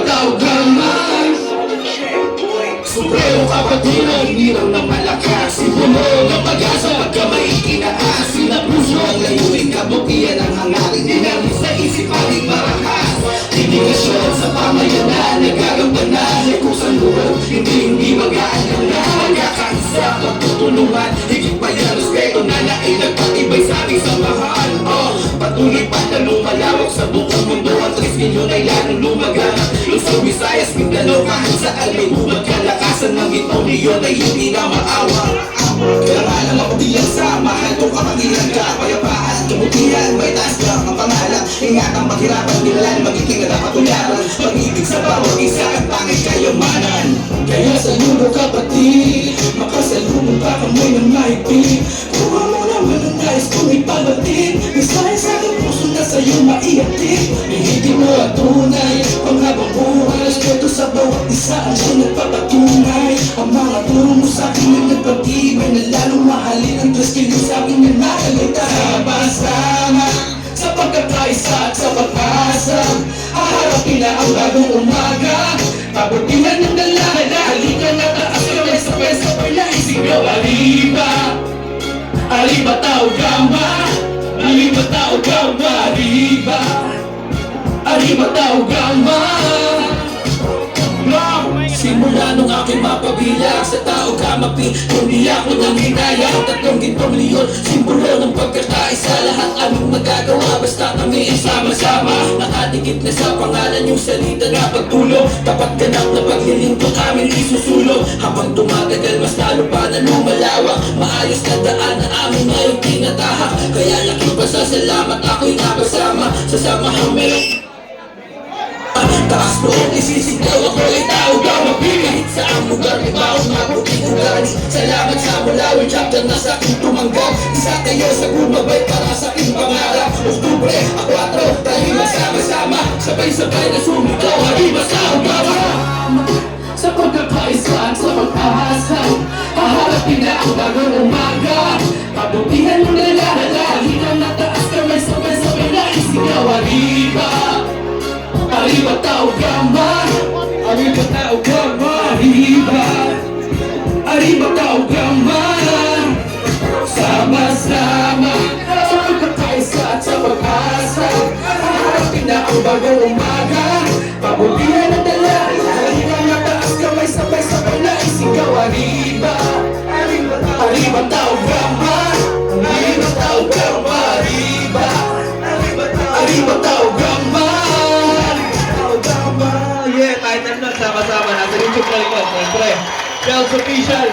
tao gamay. Supremo kapatino, hirang na malakas. Simulo ng pag-asa, pagkamay ikinaas. Sinapuso ang layuin, kabutihan ang hangarin. Dinamin sa isip, aling marahas. Indikasyon sa pamayanan, nagagampanan. Ay kusang loob, hindi mag-aanang na. Magkakaisa, pagtutulungan, higit pa yan, respeto na ay nagpatibay sa ating samahan. Patuloy pa na lumalawak sa buong mundo. Ang 3 milyon ay lalong lumaganap. Luzon, Visayas, Mindanao, kahit saan may humag kalakasan ng ito niyon ay hindi na maawa. Kaya nga lang mapabilang sa mahal kung kapangilan ka. Payapaan, kabutihan, may taas lang ang pangalan. Ingatan, maghirapan, nilalan, magiging na dapat tularan. Pag-ibig sa bawat isa at pangit kayamanan. Kaya saludo kapatid, makasalubong pa kamoy ng maipig. Kuha mo naman ang nais kong ipabatid. Misahe sa aking puso na sa'yo maihatid. Hindi mo ang tunay, panghabang buhay. Respeto sa bawat isa ang siyang nagpapatunay. Ang mga turo mo sa'kin ay nagpatibay na lalong mahalin ang 3 kilos sa'kin na nakalita. Sama-sama sa pagkakaisa at sa pag-asa, haharapin na ang bagong umaga. Pabutihan ng dalahan, halika na taas kamay sa pwesto pa'y naisigaw. Arriba, arriba tao gama, arriba tao gama, arriba, arriba tao gama. Simula nung aking mapabilang sa tao kamapi, hindi ako nang hinaya ang 3 milyon. Simbolo ng pagkakaisa, lahat aming magagawa basta kami ay sama-sama. Nakadikit na sa pangalan yung salita na pagtulong. Tapat ganap na paglilingkod amin isusulong. Habang tumatagal mas lalo pa na lumalawak. Maayos na daan na amin ngayong tinatahak. Kaya laking pasasalamat ako'y nakasama sa samahang meron. Taas noong isisigaw ako ay tao gamapi. Kahit saan lugar may baong mabuting ugali. Salamat sa Mulawin chapter na sa aking tumanggap. Isa kayo sa gumabay para sa aking pangarap. Oktubre, 4, tayo magsama-sama. Sabay-sabay na sumigaw, arriba sa ugawa. Sa pagkakaisa at sa pag-ahasa, haharapin na ang bagong umaga. Pabutihan mo na lahat, halika na taas kamay sabay-sabay na isigaw, arriba, arriba tao gama, arriba tao gama, arriba, arriba tao gama. Sama-sama sa pagkakaisa at sa pag-asa, haharapin na ang bagong umaga. Pabutihan ang dalahan, halika na taas kamay sabay-sabay na isigaw, arriba, arriba tao gama, arriba tao gama, arriba, arriba tao gama. Yeah, kahit ano, sama-sama. Nasa YouTube na rin ko. Siyempre, Shells Official.